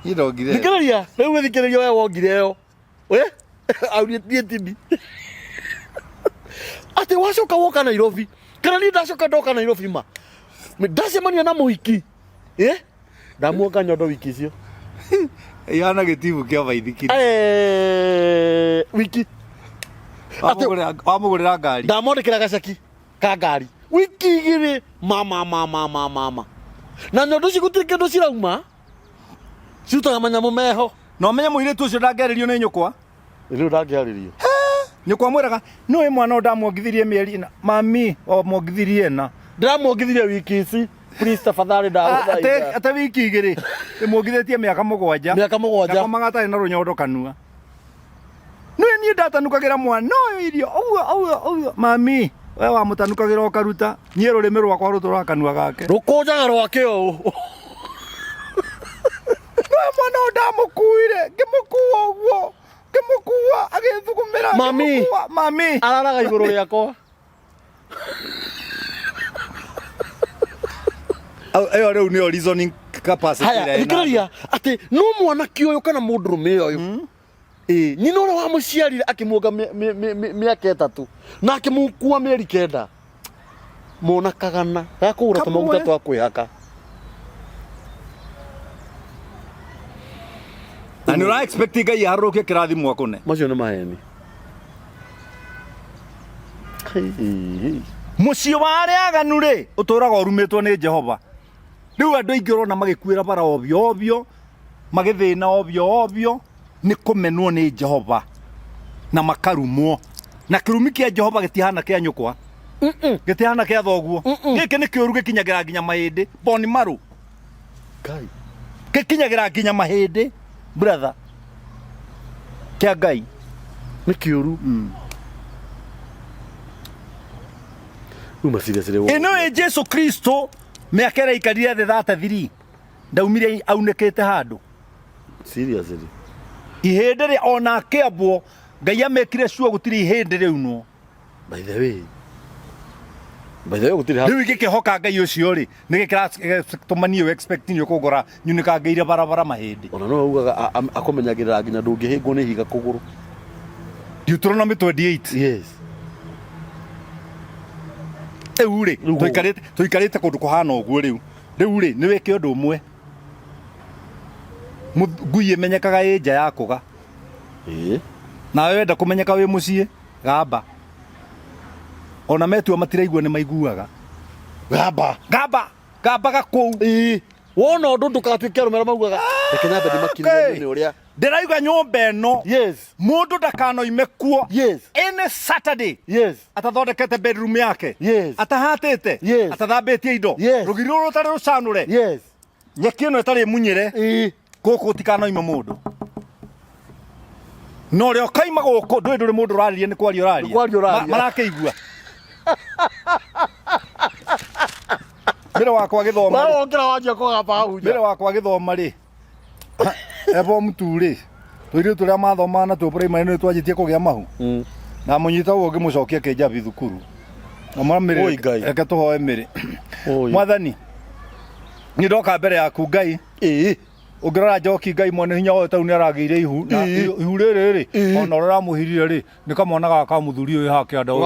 niĩ ndongire thikĩrĩria rĩu gĩthikĩrĩrio we wongire yo aurie tini atĩ wacoka woka Nairobi kana niĩ ndacoka ndoka Nairobi ma ndacemania na mũhiki ndamuonga nyondo wiki icio yana gĩtibu kĩa baithikiri wiki wamũgũrĩra ngari ndamwandĩkĩra gaceki ka ngari wiki igĩrĩ mama na nyondo ici gũtirĩ kĩndũ cirauma cirutaga manyamũ meho no menye mũirĩtu ũcio ndangĩarĩrio nĩ nyũkwa rĩu ndangĩarĩrio nyũkwa mwĩraga nĩũĩ mwana ndamuongithirie mĩeri ĩna mami muongithirie na ndĩramuongithirie wiki ici please tafadhali ndagũthaitha ate wiki igĩrĩ ndĩmuongithĩtie mĩaka mũgwanja nakomaga atarĩ na rũnyondo kanua niĩ ndatanukagĩra mwana ũyũ irio ũguo mami we wamũtanukagĩra ũkaruta niĩ rũrĩmĩ rwakwa rũtũraga kanua gake rũkũnjaga rwake ũũ mwana ndamũkuire ngĩmũkua ũguo ngĩmũkua agĩthugumĩra mami araraga igũrũ rĩakwa ĩyo rĩu nĩyo reasoning capacity haya thikĩrĩria atĩ no mwanake ũyũ kana mũndũrũme ũyũ nyina ũrĩa wamũciarire akĩmuonga mĩaka 3 na akĩmũkua mĩeri 9 mona kagana gakũgũra tũmaguta twa kwĩhaka na nĩ ũra expect Ngai aharũrũkie kĩrathimo akũne macio nĩ maheni mũciĩ wa arĩa aganu rĩ ũtũraga ũrumĩtwo nĩ Jehova rĩu andũ aingĩ ũrona magĩkuĩra bara obyo magĩthĩna obyo nĩ kũmenwo nĩ Jehova na makarumwo na kĩrumi kĩa Jehova gĩtihana kĩa nyũkwa gĩtihana kĩa thoguo gĩkĩ nĩ kĩũru gĩkinyagĩra nginya mahĩndĩ boni maru Ngai gĩkinyagĩra nginya mahĩndĩ brother kĩa Ngai nĩ kĩũru ĩno ĩ Jesu Kristo mĩaka ĩraikarire thĩ 33 ndaumire aunĩkĩte handũ seriously ihĩndĩ rĩ ona akĩambwo Ngai amekire sure gũtirĩ ihĩndĩ rĩu no by the way gũtirĩ rĩu ingĩkĩhoka Ngai ũcio rĩ nĩ gĩkĩratũmanie we expecting kũgũra nyunĩkangĩire barabara mahĩndĩ ona no augaga akũmenyagĩrĩra nginya ndũngĩhĩngwo nĩ higa kũgũrũ Deuteronomy 28 yes rĩu rĩ tũikarĩte kũndũ kũhana ũguo rĩ nĩ wĩke ũndũ ũmwe ngui ĩmenyekaga ĩ nja ya kũga nawe wenda kũmenyeka wĩ mũciĩ gamba ona metua matiraigua nĩ maiguaga gamba gakũu wona ũndũ ndũkatuĩke arũmĩra maugaga reke nyambe ndĩmakirie nĩ ũrĩa ndĩrauga nyũmba ĩno yes mũndũ ndakanoime kuo yes any Saturday yes atathondekete bedroom yake yes atahatĩte yes atathambĩtie indo rũgiri rũrũ rũtarĩ rũcanũre yes nyeki ĩno ĩtarĩ munyĩre gũkũ tikanoime mũndũ no rĩo kaima gũkũ ndũrĩ mũndũ ũrarĩria nĩ kwaria ũraria marakĩigua mbere wakwa gĩthoma wongera wanjia kũgamba hau mbere wakwa gĩthoma rĩ ebo mtu rĩ tũirĩ tũrĩa mathomaga natuo primary nĩ twanjĩtie kũgĩa mahu na mũnyita ũguo ngĩmũcokia kĩnjabi thukuru na mwamirĩ reke tũhoe mĩrĩ mwathani nĩ ndoka mbere yaku Ngai ũngĩrora Njoki Ngai mwene hinya wothe tau nĩ aragĩire ihu na ihu rĩrĩ rĩ ona ũrĩa ramũhirire rĩ nĩ kamwana gaka mũthuri ũyũ hake andũ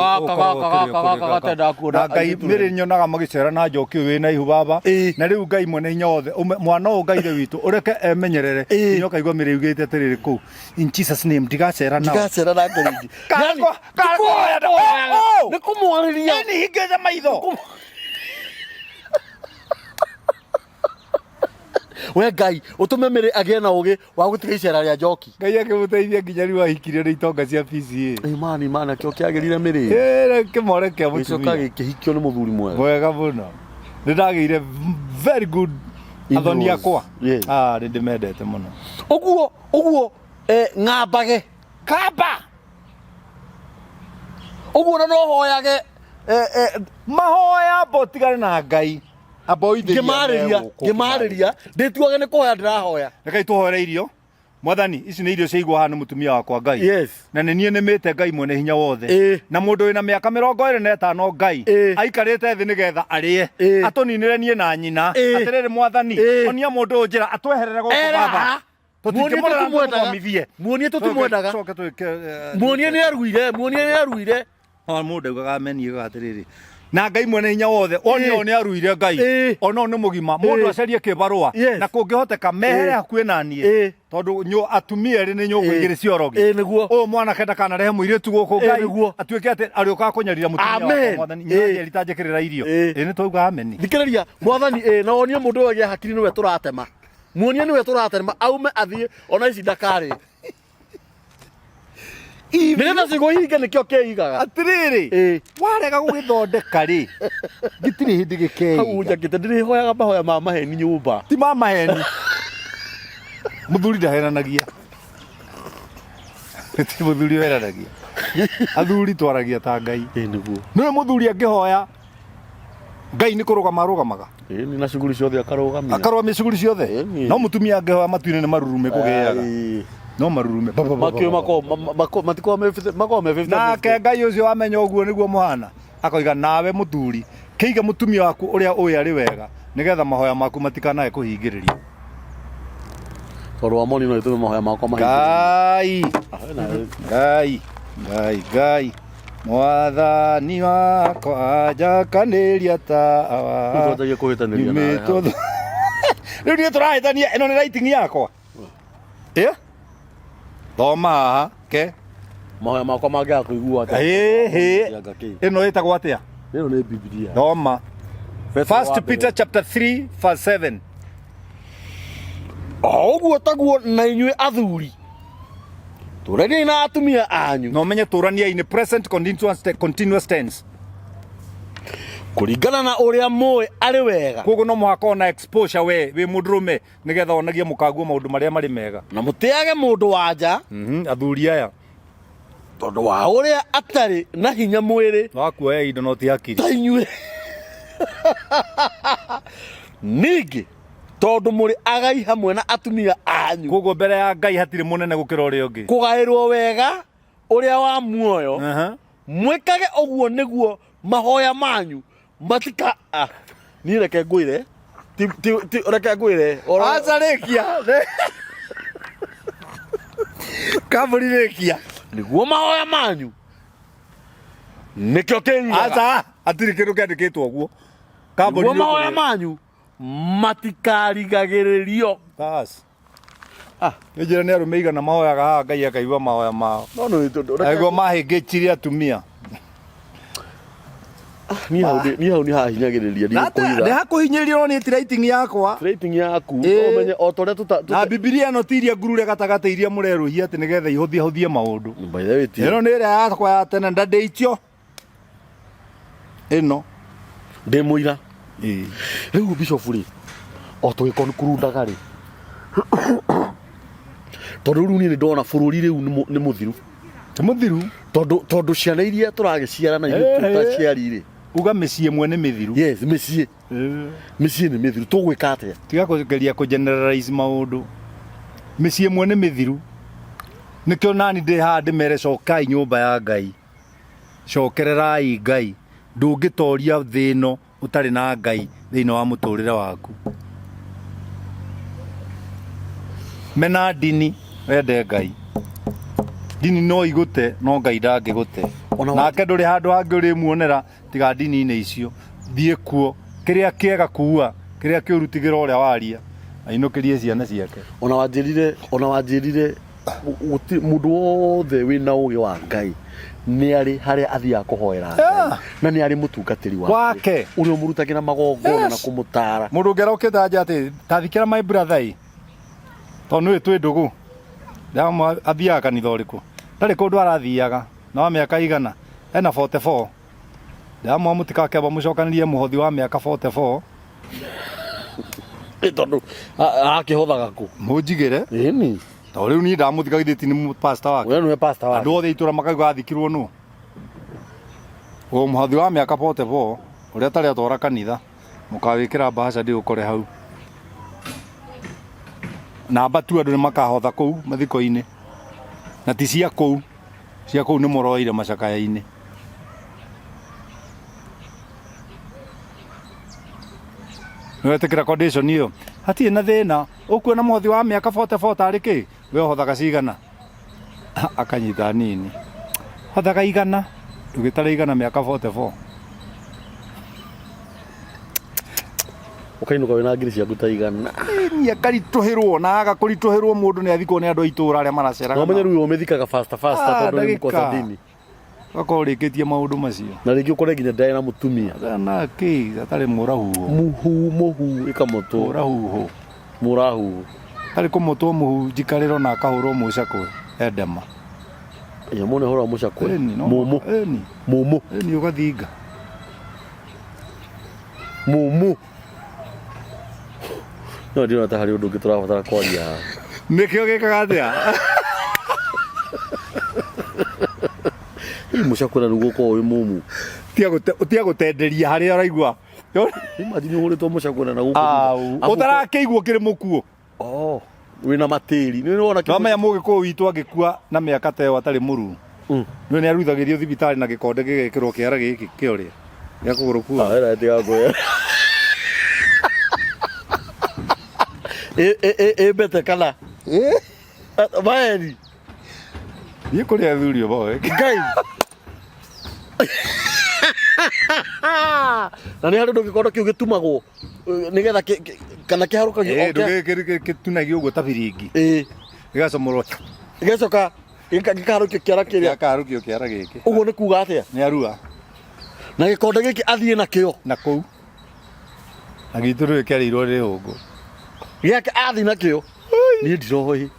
na Ngai mĩrĩ nyonaga magĩcera na Njoki ũyũ wĩna ihu baba na rĩu Ngai mwene hinya wothe mwana ũyũ Ngai witũ ũreke emenyerere nĩ ũkaigua mĩrĩ ugĩte atĩrĩrĩ kũu in Jesus name ndigacera nao ndigacera na ngorindi nĩ kũmwarĩria nĩ hingĩte maitho we Ngai ũtũme mĩrĩ agĩe na ũgĩ wa gũtiga icera rĩa Njoki Ngai akĩmũteithia nginya rĩu ahikirie nĩ itonga cia PCA imani kĩo kĩagĩrire mĩrĩ kĩmore kĩa gĩcoka gĩkĩhikio nĩ mũthuri mwega wega mũno nĩ ndagĩire very good athoni akwa nĩ ndĩmendete mũno ũguo ng'ambage kamba ũguo na no hoyage mahoya mbotigane na Ngai ngĩmarĩria ndĩtuage nĩ kũhoya ndĩrahoya reke tũhoere irio mwathani ici nĩ irio ciaigwo haha nĩ mũtumia wakwa Ngai Yes. na nĩ niĩ nĩmĩte Ngai mwene hinya wothe na mũndũ wĩna mĩaka 25 Ngai aikarĩte thĩ nĩgetha arĩe atũninĩre niĩ na nyina atĩrĩrĩ mwathani onia mũndũ njĩra atweherere gũkũ baba muonie tũtimwendaga muonie nĩ aruire mũndũ augaga ameniĩ atĩrĩrĩ na Ngai mwene hinya wothe onio nĩ aruire Ngai ona nĩ mũgima mũndũ acarie kĩbarũa na kũngĩhoteka mehere hakuhĩ na niĩ tondũ atumia erĩ nĩ nyũngũ igĩrĩ ciorogi ũyũ mwana kenda kana rehe mũirĩtu gũkũ Ngai atuĩke atĩ arĩũkaga kũnyarira mũtumia mwathani nyeri itanjĩkĩrĩra irio nĩ twauga ameni thikĩrĩria mwathani na onie mũndũ ũyũ agĩa hakiri nĩwe tũratema muonie nĩwe tũratema aume athiĩ ona ici ndakarĩ nĩgetha cigũhinge nĩkĩo Kiigaga atĩrĩrĩ warega gũgĩthondeka rĩ gĩtirĩ hĩndĩ gĩkei hau njakĩte ndĩrĩhoyaga mahoya ma maheni nyũmba ti ma maheni mũthuri ndahenanagia ti mũthuri weranagia athuri twaragia ta Ngai nĩguo nĩwe mũthuri angĩhoya Ngai nĩ kũrũgama arũgamaga ni na shughuli ciothe akarũgamia shughuli ciothe no mũtumia angĩhoya matu-inĩ nĩ marurume kũgĩaga no marurume matiko me 50 nake Ngai ũcio wamenya ũguo nĩguo mũhana akoiga nawe mũthuri kĩiga mũtumia waku ũrĩa ũĩ arĩ wega nĩgetha mahoya maku matikanae kũhingĩrĩrio tondũ wa moni no itume mahoya makwa Ngai mwathani wakwa njakanĩria tawa tũtagie kũhĩtanĩria rĩu niĩ tũrahĩtania ĩno nĩ rating yakwa thoma haha ke mahoya makwa mangĩaga kũigua ĩno ĩtagwo atĩa ĩno nĩ Biblia thoma 1 Peter chapter 3 verse 7 ũguo taguo na inyuĩ athuri tũraniai na atumia anyu no menye tũraniai in present continuous tense kũringana na ũrĩa mũĩ arĩ wega koguo no mũhaka ona exposure we wĩ mũndũrũme nĩgetha onagie mũkaguo maũndũ marĩa marĩ mega na mũtĩage mũndũ wa nja athuri aya tondũ wa ũrĩa atarĩ na hinya mwĩrĩ wakuoya indo no ti hakiri ta inyuĩ ningĩ tondũ mũrĩ agai hamwe na atumia anyu koguo mbere ya Ngai hatirĩ mũnene gũkĩra ũrĩa ũngĩ kũgaĩrwo wega ũrĩa wa muoyo mwĩkage ũguo nĩguo mahoya manyu matika niĩ reke ngwĩre reke ngwĩre aca rĩkia kambũri rĩkia nĩguo mahoya manyu nĩkĩo Kiigaga aca hatirĩ kĩndũ kĩandĩkĩtwo ũguo nĩguo mahoya manyu matikarigagĩrĩrio njĩra nĩ arũme igana mahoyaga haha Ngai akaigua mahoya mao aigua mahĩngĩchirie atumia niĩ hau nĩ hahinyagĩrĩria nĩ hakũhinyĩrĩrio no nĩ ti rating yakwa rating yaku ũmenye o torĩa na Biblia ĩno ti iria ngurure gatagatĩ iria mũrerũhia atĩ nĩgetha ihũthie maũndũ ĩno nĩ ĩrĩa yakwa ya tene ndandĩitio ĩno ndĩ mũira rĩu bishop rĩ o tũgĩkonkurundaga rĩ tondũ rĩu niĩ nĩ ndona bũrũri rĩu nĩ mũthiru ti mũthiru tondũ ciana iria tũragĩciara na ithuĩ tũtaciari rĩ uga mĩciĩ ĩmwe nĩ mĩthiru yes mĩciĩ nĩ mĩthiru tũgwĩka atĩa tiga kũgeria kũgeneralize maũndũ mĩciĩ ĩmwe nĩ mĩthiru nĩkĩo nani ndĩ haha ndĩmere cokai nyũmba ya Ngai cokererai Ngai ndũngĩtoria thĩ ĩno ũtarĩ na Ngai thĩinĩ wa mũtũrĩre waku mena ndini wende Ngai ndini no igũte no Ngai ndangĩgũte nake ndũrĩ handũ hangĩ ũrĩmuonera tiga ndini-inĩ icio thiĩ kuo kĩrĩa kĩega kuua kĩrĩa kĩũru tigĩra ũrĩa waria ainũkĩrie ciana ciake ona wanjĩrire mũndũ wothe wĩna ũgĩ wa Ngai nĩ arĩ harĩa athiaga kũhoera na nĩ arĩ mũtungatĩri wake ũrĩa ũmũrutagĩra magongona na kũmũtara mũndũ ũngĩra ũkĩnda nja atĩ tathikĩra my brother tondũ nĩwe twĩ ndũgũ athiaga kanitha ũrĩkũ ndarĩ kũndũ arathiaga na wa mĩaka igana ena 44 ndamwa mũtikakĩamba mũcokanĩrie mũhothi wa mĩaka 44 tondũ akĩhothaga kũ mũnjigĩre ĩni tondũ rĩu niĩ ndamũthikagithĩti nĩ pastor wake we nĩwe pastor wake andũ othe itũra makauga athikirwo nũ mũhothi wa mĩaka 44 ũrĩa atarĩ atwara kanitha mũkawĩkĩra mbahaca ndĩũkore hau na mbatu andu ni makahotha kuu mathiko-ini na ti cia kuu ni moroire macakaya-ini. Niwetikira condition iyo hatie na thina ukuona mothi wa miaka 44 tari ki we hothaga cigana akanyita nini hothaga igana ndugitare igana miaka 44 ukainuka wina ngiri cia guta igana ni akarituhirwo na agakurituhirwo mundu ni athikwo ni andu aitura aria maracera no menye ruo umethikaga fast tondu ni mkosa dini akorikitie maundu macio na ringi ukore nginya ndai na mutumia na ki atari murahuho muhu ikamoto murahu ari kumutwo muhu njikariro na akahurwo mucakwe edema ya mone hora mucakwe mumu ni ugathinga mumu no ndio nata hari undu ngiturabatara kwaria nikio gikaga atia mucakwe na rugo wi mumu tia gutenderia hari araigua imagine uhuritwo mucakwe na guko utarakeigwo kiri mukuo wina matiri ni wona kama ya mugiko witu agikua na miaka teo atari muru ni aruthagirio thibitari na gikonde gigekirwo kiara giki kioria ya kuguru kuwa era tiga goya bete kala baeri ni kuria thurio boy ngai na ni handu ndugikondo kiu gitumagwo nigetha kana kiharukagio gitunagio uguo ta biringi gigacomorwo gigacoka gikaharukio kiara kiria akarukio kiara giki uguo ni kuga atia ni arua na gikonde giki athie nakio na kou agituru kiarirwo ri ungu giake athie nakio ni ndirohi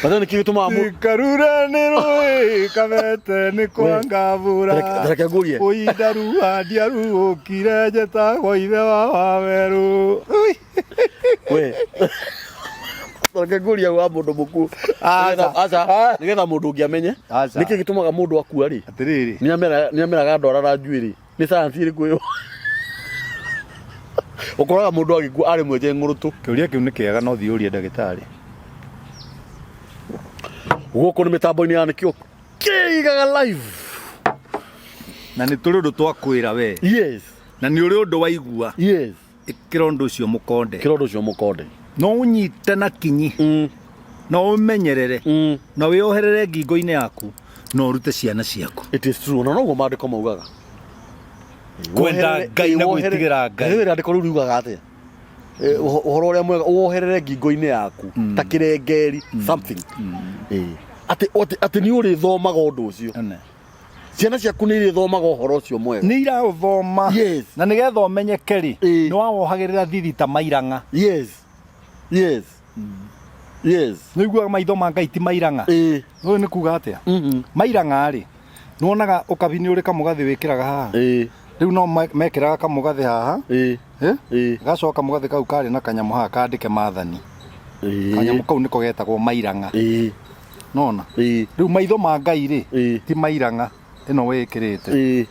Padahal nikituma mu karura ni roi kamete ni kwangavura Athagumagia oidaru adiaru okire jeta goithe wa weru we Athagumagia wa mundu muku acha nigetha mundu ngiamenye niki gitumaga mundu akua ri atiriri ni ameraga ndorara njuiri ni science iri kuyo ukoraga mundu agikua ari mweje ngurutu kiuria kiu ni kiega no thiurie ndagitari Guko ni mitambo-ini ya Nikio Kiigaga live na ni turi undu twakwira we yes na ni uri undu waigua yes kirondo ucio mukonde no unyite na kinyi no umenyerere na wioherere ngingo-ini yaku no urute ciana ciaku it is true no go mandiko maugaga kwenda ngai na gwitigira ngai wira ndiko riugaga atia uhoro uria mwega woherere ngingo-ini yaku ta kirengeri something ati ni uri thomaga undu ucio ciana ciaku ni iri thomaga uhoro ucio mwega ni ira uthoma yes na nigetha umenyeke ri ni wawohagirira thithita mairanga yes niguaga maitho ma ngai ti mairanga no ni kuga atia mairanga ri nuonaga ukabini uri kamugathi wikiraga haha riu no mekiraga kamugathi haha gacoka mugathi kau kari na kanyamu haha kandike maathani kanyamu kau niko getagwo mairanga nona riu maitho ma ngai ri ti mairanga ino wikirite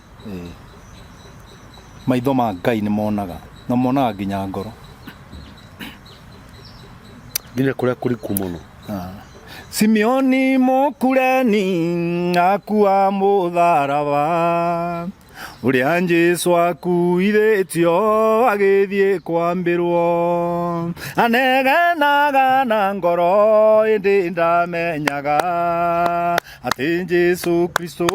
maitho ma ngai ni monaga na monaga nginya ngoro nginya kuria kuriku muno Simeoni mukureni akua mutharaba uria Jesu akuithitio agithie kwambirwo anegenaga na ngoro indi ndamenyaga ati Jesu Kristo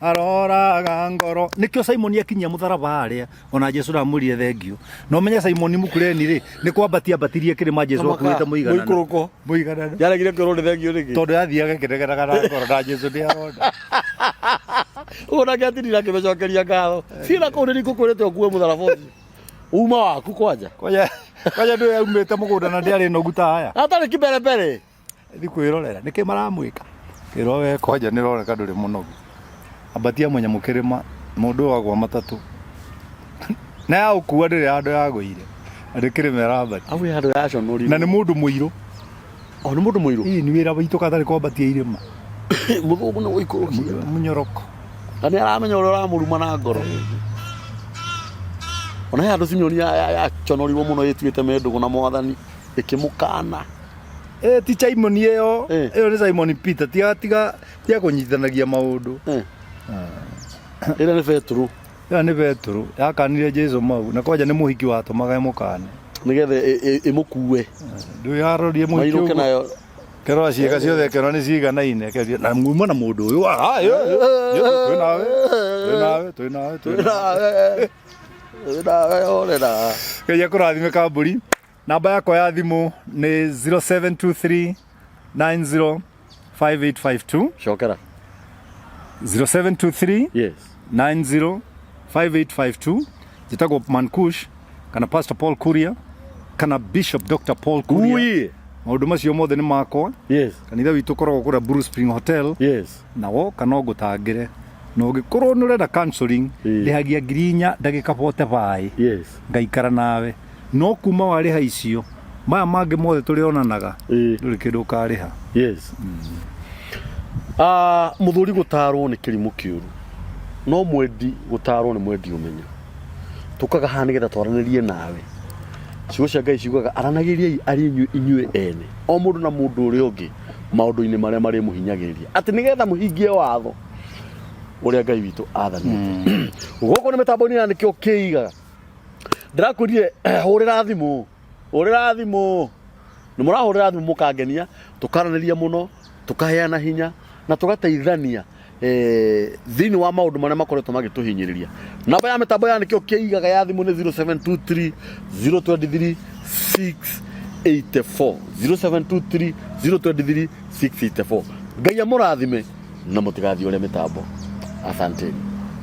aroraga ngoro nikio Simoni akinyia mutharaba aria ona Jesu ramurire thengio no menya Simoni mukureni ri ni kwambatia batirie kirima Jesu akuite muigana yaregire ngoro thengio rigi tondu athiaga kiregeraga na ngoro na Jesu ndi aronda ona gatirira kimecokeria ngatho sina kuri nikukurete okuwe mutharaba uma waku kwanja kwaja ndu yaumite mugunda na ndiari noguta haya atari kiberebere thi kwirorera niki maramwika kiro we kwaja nironeka nduri munogu abatia mwenya mukirima mundu wagwa matatu na ya ukuwa ndiri andu ya goire andikirime abati awu ya andu ya conori na ni mundu muiru ni mundu muiru ni wira witu kathari kwambatia irima muthugu ni guikurukia munyoroko ani aramenya uria uramuruma na ngoro ona ya andu Simeoni ya conorirwo muno yituite mendugu na mwathani ikimukana ti Simon iyo ni Simon Peter tiga kunyitanagia maundu ira ni Petro ni Petro yakanire Jesu mau na kwaja ni muhiki watumaga mukane nigethe imukue ndu yarorie muhiki mairuke nayo kero ciika ciothe kero ni ciganaine na nguma na mundu uyu Ngai akurathime Kamburi. Namba yakwa ya thimu ni 0723 905852 Shokera 0723 yes 905852 jitagwo Man Kush kana Pastor Paul Kuria kana Bishop Dr. Paul Kuria maundu macio mothe ni makwa yes kanitha witu koragwo kura Blue Spring Hotel yes nawo kana ngutangire no gikorwo nurenda counseling rihagia 4 ndagika 45 yes ngaikara nawe no kuma wariha icio maya mangi mothe turionanaga nduri kindu kariha yes muthuri gutarwo ni kirimu kiuru no mwendi gutarwo ni mwendi umenyo tukaga hani getha twaranirie nawe ciugo cia Ngai ciugaga aranagiriai ari inyue ene o mundu na mundu uri ungi maundu-ini maria mari muhinyagiriria ati nigetha muhingie watho uria Ngai witu athanite guko ni Mitambo-ini na Nikio Kiigaga ndirakurie hurira thimu ni murahurira thimu mukangenia tukaraniria muno tukaheana hinya na tugateithania thini wa maundu maria makoretwo magituhinyiriria namba ya Mitambo ya Nikio Kiigaga ya thimu ni 0723 023 684 0723 023 684 Ngai amurathime na mutigathie uria Mitambo asante.